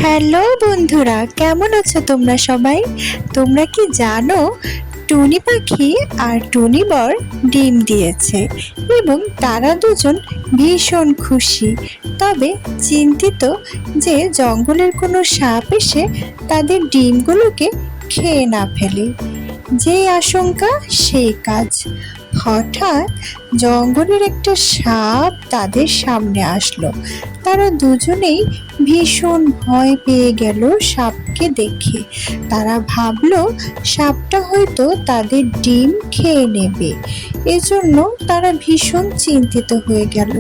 Hello বন্ধুরা, কেমন আছো তোমরা সবাই? তোমরা কি জানো টুনি পাখি আর টুনি বর ডিম দিয়েছে এবং তারা দুজন ভীষণ খুশি, তবে চিন্তিত যে জঙ্গলের কোনো সাপ এসে তাদের ডিমগুলোকে খেয়ে না ফেলে। যেই আশঙ্কা সেই কাজ। হঠাৎ জঙ্গলের একটা সাপ তাদের সামনে আসলো। তারা দুজনেই ভীষণ ভয় পেয়ে গেল সাপকে দেখে। তারা ভাবলো সাপটা হয়তো তাদের ডিম খেয়ে নেবে, এজন্য তারা ভীষণ চিন্তিত হয়ে গেল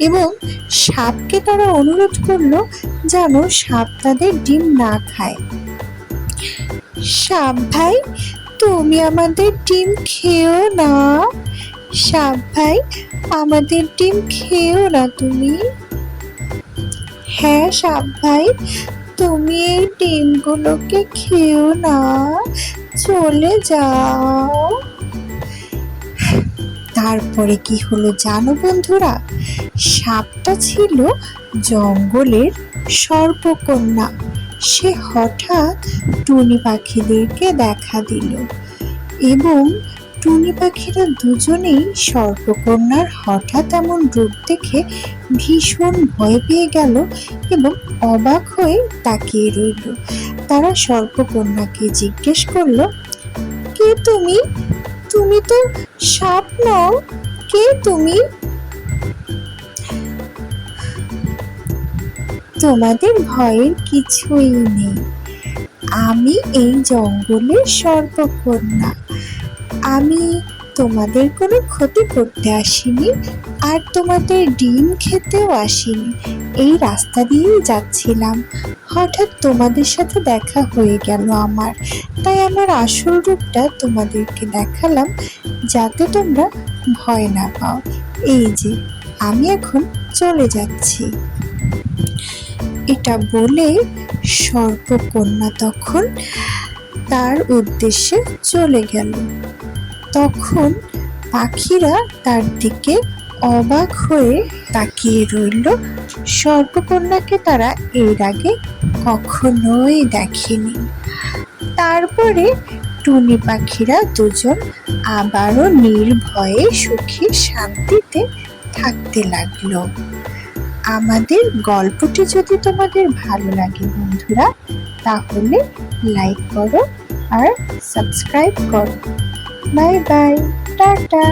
এবং সাপকে তারা অনুরোধ করলো যেন সাপ তাদের ডিম না খায়। সাপ ভাই, তুমি আমাদের ডিম খেও না। সাপ ভাই, আমাদের ডিম খেও না তুমি। হ্যাঁ সাপ ভাই, তুমি এই ডিমগুলোকে খেও না, চলে যাও। তারপরে কি হলো জানো বন্ধুরা? সাপটা ছিল জঙ্গলের সর্পকন্যা। সে হঠাৎ টুনি পাখিদেরকে দেখা দিল এবং টুনি পাখিরা দুজনেই সর্পকন্যার হঠাৎ এমন রূপ দেখে ভীষণ ভয় পেয়ে গেল এবং অবাক হয়ে তাকিয়ে রইল। তারা সর্পকন্যাকে জিজ্ঞেস করলো, কে তুমি? তুমি তো সাপ নও, কে তুমি? তোমাদের ভয়ের কিছুই নেই, আমি এই জঙ্গলের সর্পকন্যা। আমি তোমাদের কোনো ক্ষতি করতে আসিনি, আর তোমাদের ডিম খেতেও আসিনি। এই রাস্তা দিয়েই যাচ্ছিলাম, হঠাৎ তোমাদের সাথে দেখা হয়ে গেল আমার, তাই আমার আসল রূপটা তোমাদেরকে দেখালাম যাতে তোমরা ভয় না পাও। এই যে আমি এখন চলে যাচ্ছি। এটা বলে সর্পকন্যা তখন তার উদ্দেশ্যে চলে গেল। তখন পাখিরা তার দিকে অবাক হয়ে তাকিয়ে রইল। সর্পকন্যাকে তারা এর আগে কখনোই দেখেনি। তারপরে টুনি পাখিরা দুজন আবারও নির্ভয়ে সুখী শান্তিতে থাকতে লাগলো। আমাদের গল্পটি যদি তোমাদের ভালো লাগে বন্ধুরা, তাহলে লাইক করো আর সাবস্ক্রাইব করো। Bye bye, tata.